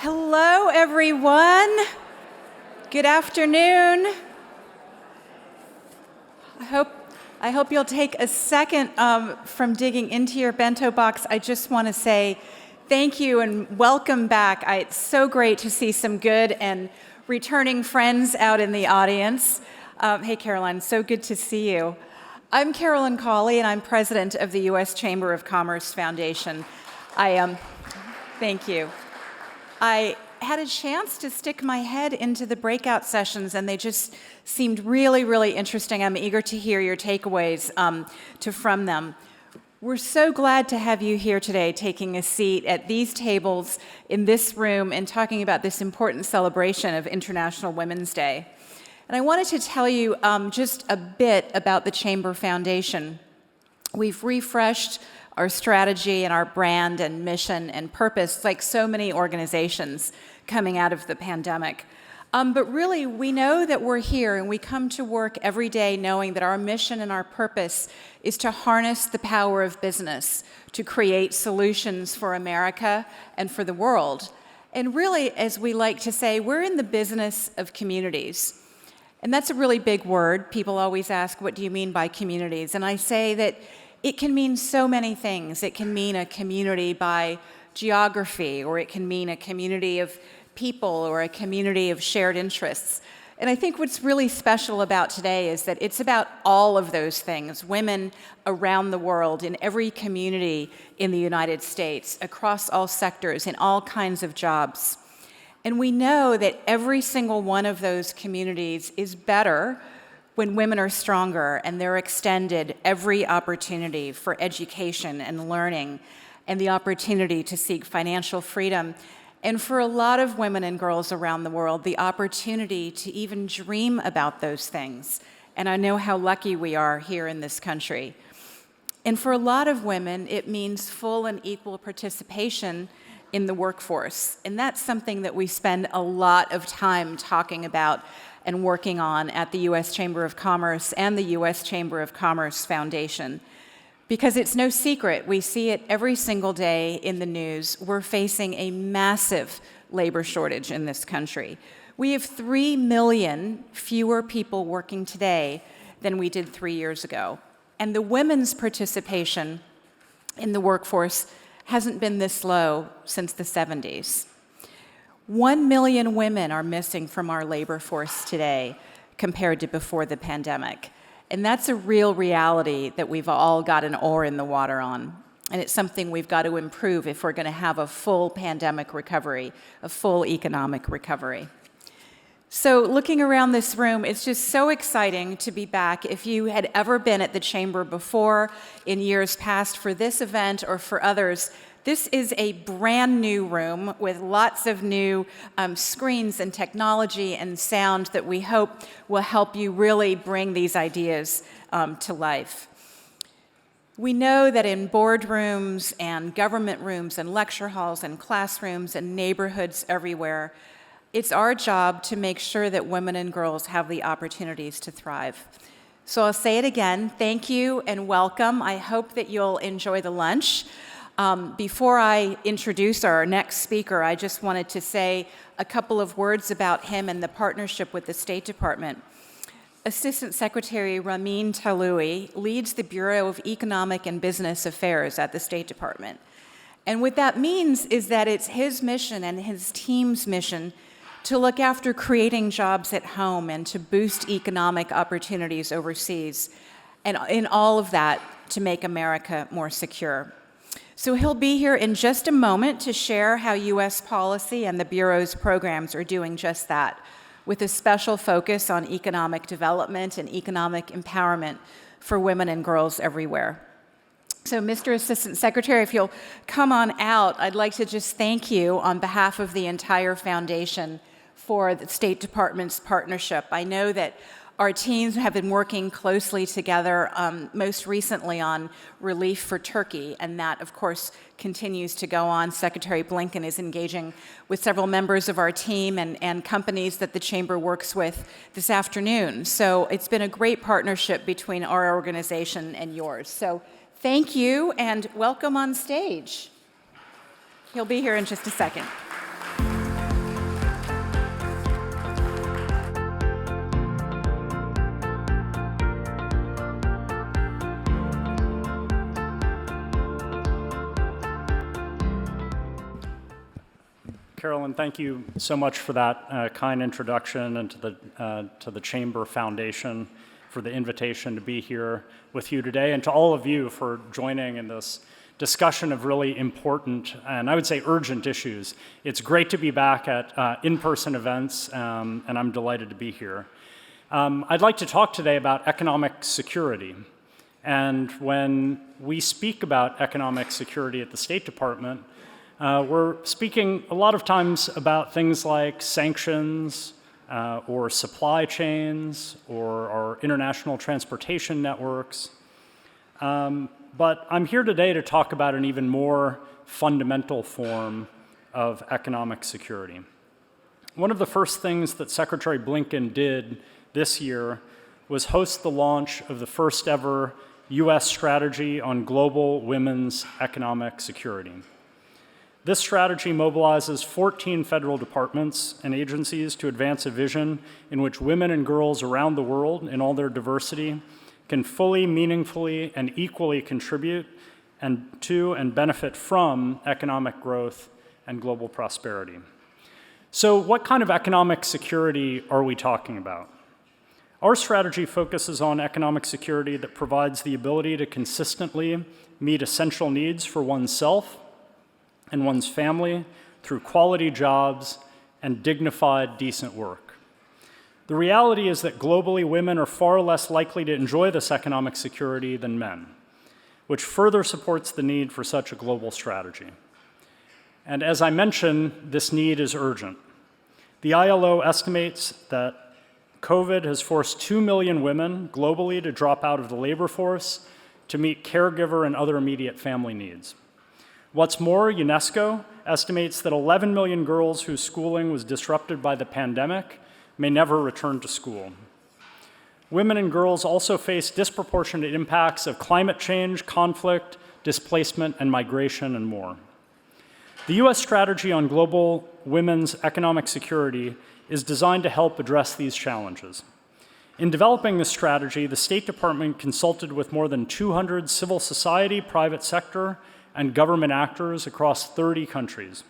Hello, everyone. Good afternoon. I hope you'll take a second from digging into your bento box. I just want to say thank you and welcome back. It's so great to see some good and returning friends out in the audience. Hey, Caroline, so good to see you. I'm Carolyn Cawley, and I'm president of the U.S. Chamber of Commerce Foundation. Thank you. I had a chance to stick my head into the breakout sessions, and they just seemed really, really interesting. I'm eager to hear your takeaways from them. We're so glad to have you here today, taking a seat at these tables in this room and talking about this important celebration of International Women's Day. And I wanted to tell you just a bit about the Chamber Foundation. We've refreshed our strategy and our brand and mission and purpose, like so many organizations coming out of the pandemic. But really, we know that we're here and we come to work every day knowing that our mission and our purpose is to harness the power of business to create solutions for America and for the world. And really, as we like to say, we're in the business of communities. And that's a really big word. People always ask, what do you mean by communities? And I say that it can mean so many things. It can mean a community by geography, or it can mean a community of people, or a community of shared interests. And I think what's really special about today is that it's about all of those things, women around the world, in every community in the United States, across all sectors, in all kinds of jobs. And we know that every single one of those communities is better when women are stronger and they're extended every opportunity for education and learning and the opportunity to seek financial freedom. And for a lot of women and girls around the world, the opportunity to even dream about those things. And I know how lucky we are here in this country. And for a lot of women, it means full and equal participation in the workforce. And that's something that we spend a lot of time talking about and working on at the U.S. Chamber of Commerce and the U.S. Chamber of Commerce Foundation. Because it's no secret, we see it every single day in the news, we're facing a massive labor shortage in this country. We have 3 million fewer people working today than we did 3 years ago. And the women's participation in the workforce hasn't been this low since the 70s. 1 million women are missing from our labor force today compared to before the pandemic. And that's a real reality that we've all got an oar in the water on. And it's something we've got to improve if we're going to have a full pandemic recovery, a full economic recovery. So looking around this room, it's just so exciting to be back. If you had ever been at the Chamber before in years past for this event or for others, this is a brand new room with lots of new screens and technology and sound that we hope will help you really bring these ideas to life. We know that in boardrooms and government rooms and lecture halls and classrooms and neighborhoods everywhere, it's our job to make sure that women and girls have the opportunities to thrive. So I'll say it again, thank you and welcome. I hope that you'll enjoy the lunch. Before I introduce our next speaker, I just wanted to say a couple of words about him and the partnership with the State Department. Assistant Secretary Ramin Toloui leads the Bureau of Economic and Business Affairs at the State Department. And what that means is that it's his mission and his team's mission to look after creating jobs at home and to boost economic opportunities overseas, and in all of that, to make America more secure. So he'll be here in just a moment to share how U.S. policy and the Bureau's programs are doing just that, with a special focus on economic development and economic empowerment for women and girls everywhere. So, Mr. Assistant Secretary, if you'll come on out, I'd like to just thank you on behalf of the entire foundation for the State Department's partnership. I know that our teams have been working closely together, most recently on relief for Turkey, and that, of course, continues to go on. Secretary Blinken is engaging with several members of our team and companies that the Chamber works with this afternoon. So it's been a great partnership between our organization and yours. So thank you, and welcome on stage. He'll be here in just a second. Carolyn. Thank you so much for that kind introduction, and to the Chamber Foundation for the invitation to be here with you today, and to all of you for joining in this discussion of really important and I would say urgent issues. It's great to be back at in-person events, and I'm delighted to be here. I'd like to talk today about economic security. And when we speak about economic security at the State Department, we're speaking a lot of times about things like sanctions, or supply chains, or our international transportation networks. But I'm here today to talk about an even more fundamental form of economic security. One of the first things that Secretary Blinken did this year was host the launch of the first ever U.S. strategy on global women's economic security. This strategy mobilizes 14 federal departments and agencies to advance a vision in which women and girls around the world, in all their diversity, can fully, meaningfully, and equally contribute to and benefit from economic growth and global prosperity. So what kind of economic security are we talking about? Our strategy focuses on economic security that provides the ability to consistently meet essential needs for oneself and one's family through quality jobs and dignified, decent work. The reality is that globally, women are far less likely to enjoy this economic security than men, which further supports the need for such a global strategy. And as I mentioned, this need is urgent. The ILO estimates that COVID has forced 2 million women globally to drop out of the labor force to meet caregiver and other immediate family needs. What's more, UNESCO estimates that 11 million girls whose schooling was disrupted by the pandemic may never return to school. Women and girls also face disproportionate impacts of climate change, conflict, displacement, and migration, and more. The U.S. strategy on global women's economic security is designed to help address these challenges. In developing this strategy, the State Department consulted with more than 200 civil society, private sector, and government actors across 30 countries.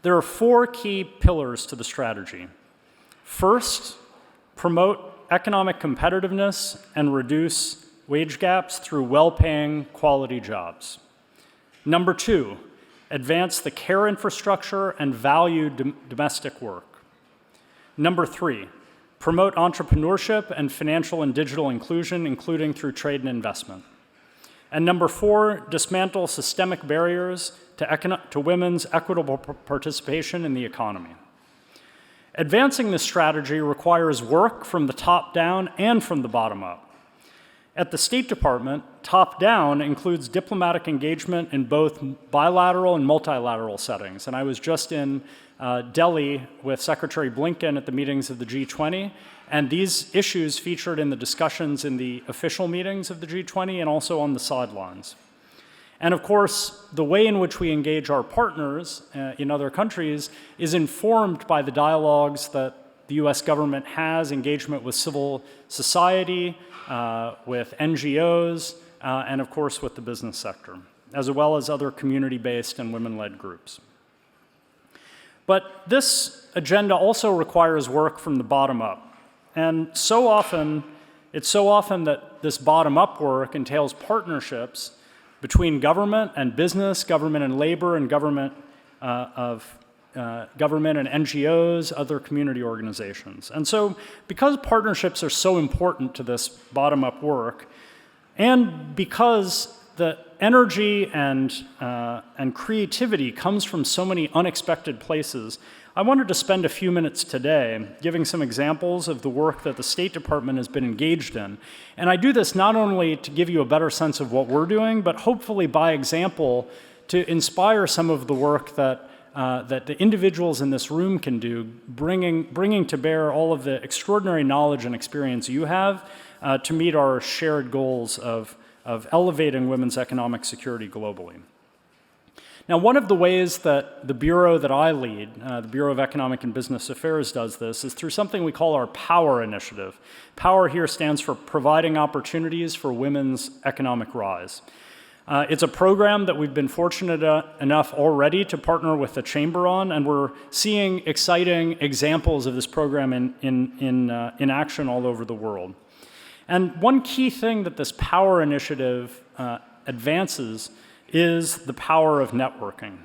There are 4 key pillars to the strategy. First, promote economic competitiveness and reduce wage gaps through well-paying, quality jobs. Number 2, advance the care infrastructure and value domestic work. Number 3, promote entrepreneurship and financial and digital inclusion, including through trade and investment. And number 4, dismantle systemic barriers to women's equitable participation in the economy. Advancing this strategy requires work from the top down and from the bottom up. At the State Department, top down includes diplomatic engagement in both bilateral and multilateral settings. And I was just in Delhi with Secretary Blinken at the meetings of the G20, and these issues featured in the discussions in the official meetings of the G20 and also on the sidelines. And of course, the way in which we engage our partners in other countries is informed by the dialogues that the US government has, engagement with civil society, with NGOs, and of course with the business sector, as well as other community-based and women-led groups. But this agenda also requires work from the bottom up. And it's so often that this bottom-up work entails partnerships between government and business, government and labor, and government and NGOs, other community organizations. And so because partnerships are so important to this bottom-up work, and because the energy and creativity comes from so many unexpected places, I wanted to spend a few minutes today giving some examples of the work that the State Department has been engaged in. And I do this not only to give you a better sense of what we're doing, but hopefully by example to inspire some of the work that the individuals in this room can do, bringing to bear all of the extraordinary knowledge and experience you have to meet our shared goals of elevating women's economic security globally. Now, one of the ways that the bureau that I lead, the Bureau of Economic and Business Affairs, does this is through something we call our POWER initiative. POWER here stands for Providing Opportunities for Women's Economic Rise. It's a program that we've been fortunate enough already to partner with the Chamber on, and we're seeing exciting examples of this program in action all over the world. And one key thing that this Power initiative advances is the power of networking.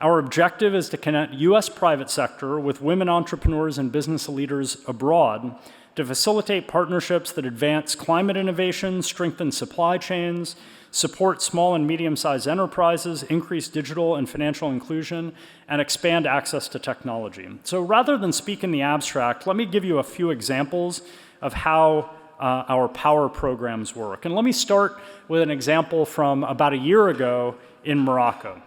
Our objective is to connect U.S. private sector with women entrepreneurs and business leaders abroad to facilitate partnerships that advance climate innovation, strengthen supply chains, support small and medium-sized enterprises, increase digital and financial inclusion, and expand access to technology. So rather than speak in the abstract, let me give you a few examples of how our Power programs work. And let me start with an example from about a year ago in Morocco.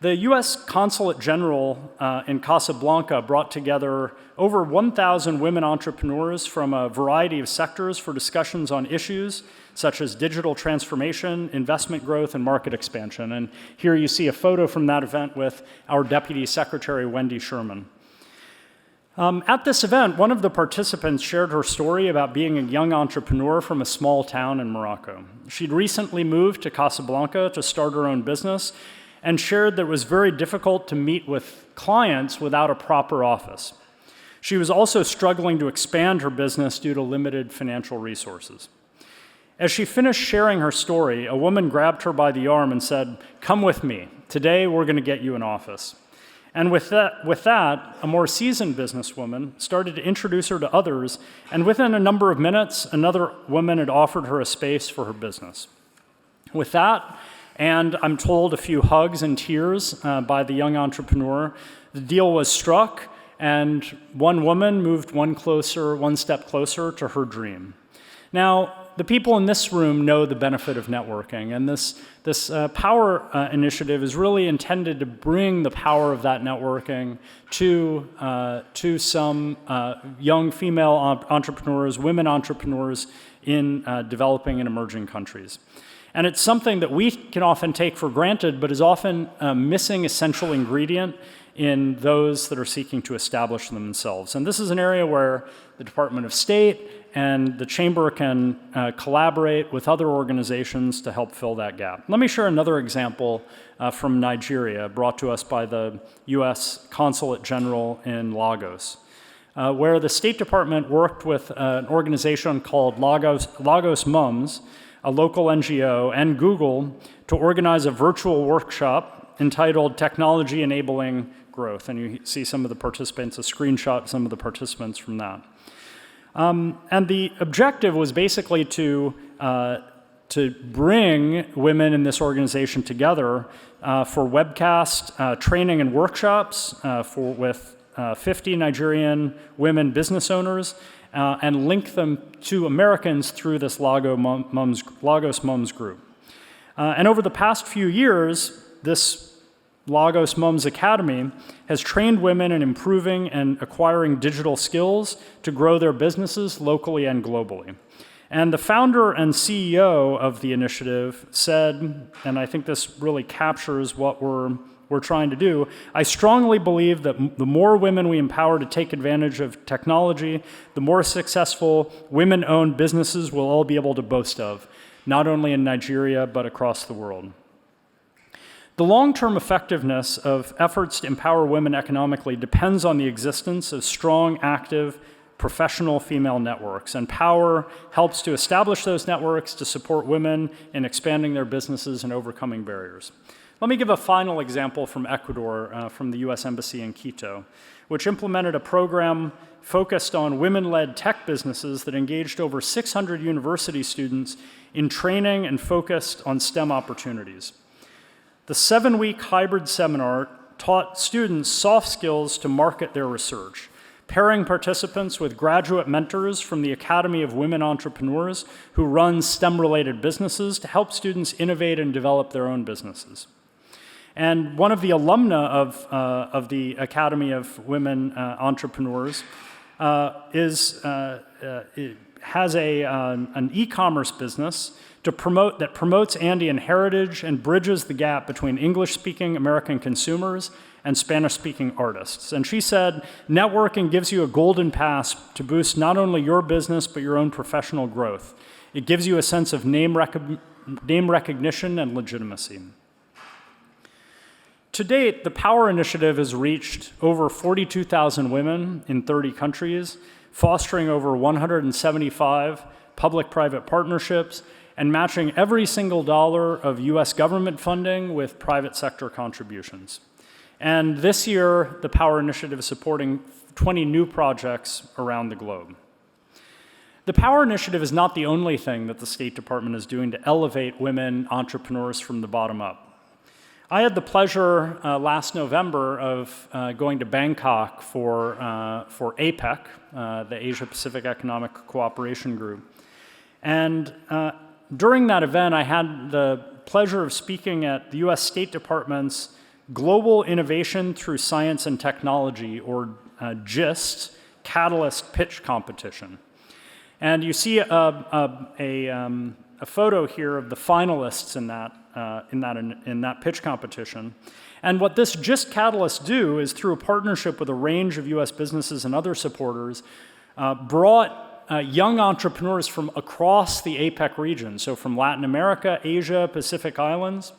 The U.S. Consulate General in Casablanca brought together over 1,000 women entrepreneurs from a variety of sectors for discussions on issues such as digital transformation, investment growth, and market expansion. And here you see a photo from that event with our Deputy Secretary, Wendy Sherman. At this event, one of the participants shared her story about being a young entrepreneur from a small town in Morocco. She'd recently moved to Casablanca to start her own business and shared that it was very difficult to meet with clients without a proper office. She was also struggling to expand her business due to limited financial resources. As she finished sharing her story, a woman grabbed her by the arm and said, "Come with me. Today we're going to get you an office." And with that, a more seasoned businesswoman started to introduce her to others, and within a number of minutes, another woman had offered her a space for her business. With that, and I'm told a few hugs and tears by the young entrepreneur, the deal was struck, and one woman moved one step closer to her dream. Now, the people in this room know the benefit of networking, and this Power initiative is really intended to bring the power of that networking to some young female entrepreneurs, women entrepreneurs in developing and emerging countries. And it's something that we can often take for granted, but is often a missing essential ingredient in those that are seeking to establish themselves. And this is an area where the Department of State and the Chamber can collaborate with other organizations to help fill that gap. Let me share another example from Nigeria, brought to us by the U.S. Consulate General in Lagos, where the State Department worked with an organization called Lagos Mums, a local NGO, and Google to organize a virtual workshop entitled Technology Enabling Growth. And you see some of the participants, a screenshot of some of the participants from that. And the objective was basically to bring women in this organization together for webcast training and workshops with 50 Nigerian women business owners and link them to Americans through this Lagos Mums group. And over the past few years, this Lagos Mums Academy has trained women in improving and acquiring digital skills to grow their businesses locally and globally. And the founder and CEO of the initiative said, and I think this really captures what we're trying to do, "I strongly believe that the more women we empower to take advantage of technology, the more successful women-owned businesses we'll all be able to boast of, not only in Nigeria, but across the world." The long-term effectiveness of efforts to empower women economically depends on the existence of strong, active, professional female networks, and Power helps to establish those networks to support women in expanding their businesses and overcoming barriers. Let me give a final example from Ecuador, from the U.S. Embassy in Quito, which implemented a program focused on women-led tech businesses that engaged over 600 university students in training and focused on STEM opportunities. The 7-week hybrid seminar taught students soft skills to market their research, pairing participants with graduate mentors from the Academy of Women Entrepreneurs who run STEM-related businesses to help students innovate and develop their own businesses. And one of the alumna of the Academy of Women Entrepreneurs has an e-commerce business that promotes Andean heritage and bridges the gap between English-speaking American consumers and Spanish-speaking artists. And she said, "Networking gives you a golden pass to boost not only your business, but your own professional growth. It gives you a sense of name name recognition and legitimacy. To date, the Power Initiative has reached over 42,000 women in 30 countries, fostering over 175 public-private partnerships, and matching every single dollar of US government funding with private sector contributions. And this year, the Power Initiative is supporting 20 new projects around the globe. The Power Initiative is not the only thing that the State Department is doing to elevate women entrepreneurs from the bottom up. I had the pleasure last November of going to Bangkok for APEC, the Asia Pacific Economic Cooperation Group. And during that event, I had the pleasure of speaking at the US State Department's Global Innovation Through Science and Technology, or GIST, Catalyst Pitch Competition. And you see a photo here of the finalists in that pitch competition. And what this GIST Catalyst do is, through a partnership with a range of US businesses and other supporters, brought young entrepreneurs from across the APEC region, so from Latin America, Asia, Pacific Islands,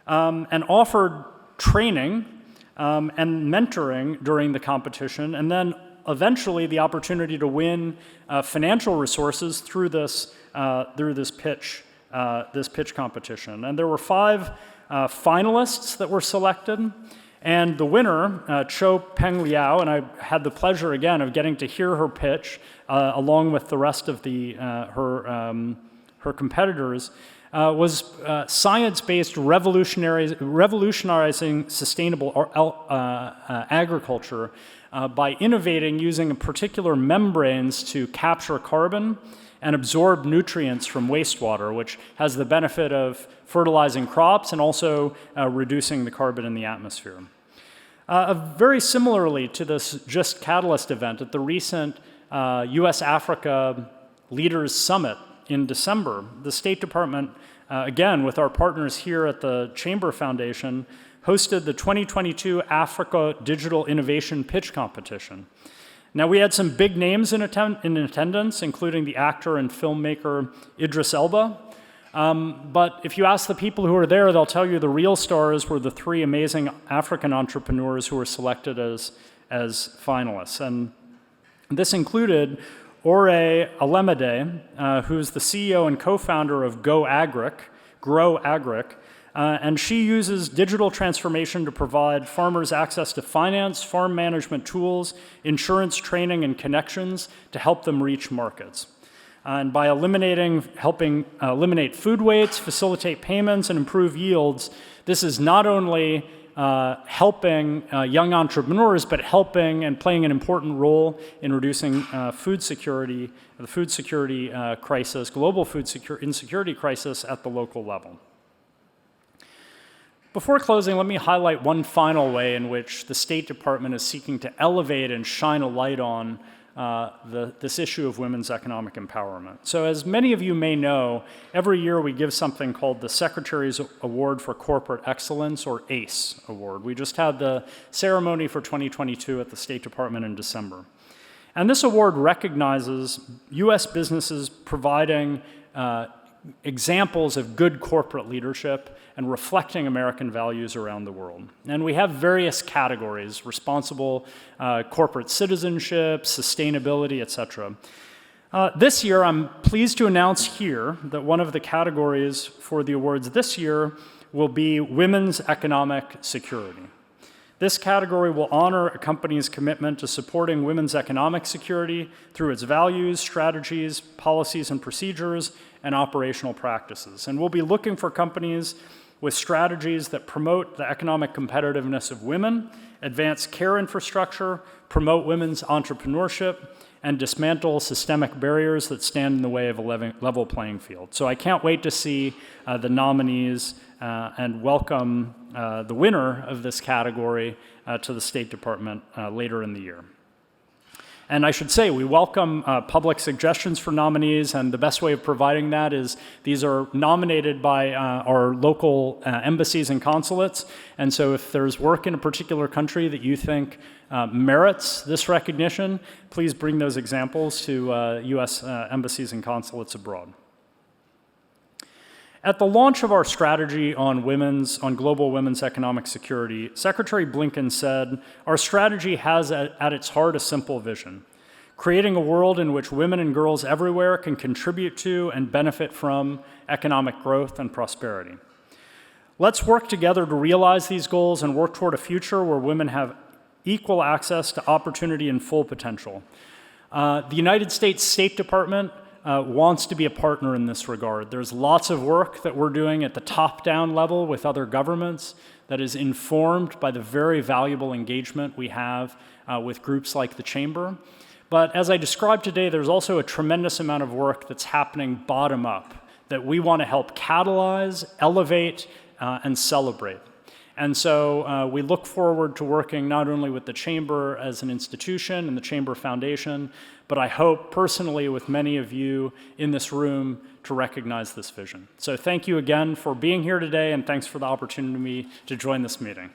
and offered training and mentoring during the competition, and then eventually the opportunity to win financial resources through this pitch competition. And there were 5 finalists that were selected. And the winner, Cho Peng Liao, and I had the pleasure again of getting to hear her pitch along with the rest of her competitors, was science-based revolutionizing sustainable agriculture by innovating using particular membranes to capture carbon and absorb nutrients from wastewater, which has the benefit of fertilizing crops and also reducing the carbon in the atmosphere. Very similarly to this GIST Catalyst event at the recent US-Africa Leaders Summit in December, the State Department, again with our partners here at the Chamber Foundation, hosted the 2022 Africa Digital Innovation Pitch Competition. Now, we had some big names in attendance, including the actor and filmmaker Idris Elba. But if you ask the people who were there, they'll tell you the real stars were the 3 amazing African entrepreneurs who were selected as finalists. And this included Ore Alemede, who's the CEO and co-founder of Grow Agric, and she uses digital transformation to provide farmers access to finance, farm management tools, insurance training, and connections to help them reach markets. And by helping eliminate food waste, facilitate payments, and improve yields, this is not only helping young entrepreneurs, but helping and playing an important role in reducing food security, the food security crisis, global food insecurity crisis at the local level. Before closing, let me highlight one final way in which the State Department is seeking to elevate and shine a light on this issue of women's economic empowerment. So as many of you may know, every year we give something called the Secretary's Award for Corporate Excellence, or ACE Award. We just had the ceremony for 2022 at the State Department in December. And this award recognizes US businesses providing examples of good corporate leadership and reflecting American values around the world. And we have various categories: responsible corporate citizenship, sustainability, etc. This year, I'm pleased to announce here that one of the categories for the awards this year will be women's economic security. This category will honor a company's commitment to supporting women's economic security through its values, strategies, policies and procedures, and operational practices. And we'll be looking for companies with strategies that promote the economic competitiveness of women, advance care infrastructure, promote women's entrepreneurship, and dismantle systemic barriers that stand in the way of a level playing field. So I can't wait to see the nominees and welcome the winner of this category to the State Department later in the year. And I should say, we welcome public suggestions for nominees, and the best way of providing that is these are nominated by our local embassies and consulates. And so if there's work in a particular country that you think merits this recognition, please bring those examples to US embassies and consulates abroad. At the launch of our strategy on global women's economic security, Secretary Blinken said, "Our strategy has at its heart a simple vision: creating a world in which women and girls everywhere can contribute to and benefit from economic growth and prosperity." Let's work together to realize these goals and work toward a future where women have equal access to opportunity and full potential. The United States State Department wants to be a partner in this regard. There's lots of work that we're doing at the top-down level with other governments that is informed by the very valuable engagement we have with groups like the Chamber. But as I described today, there's also a tremendous amount of work that's happening bottom-up that we want to help catalyze, elevate, and celebrate. And so we look forward to working not only with the Chamber as an institution and the Chamber Foundation, but I hope personally with many of you in this room to recognize this vision. So thank you again for being here today, and thanks for the opportunity to join this meeting.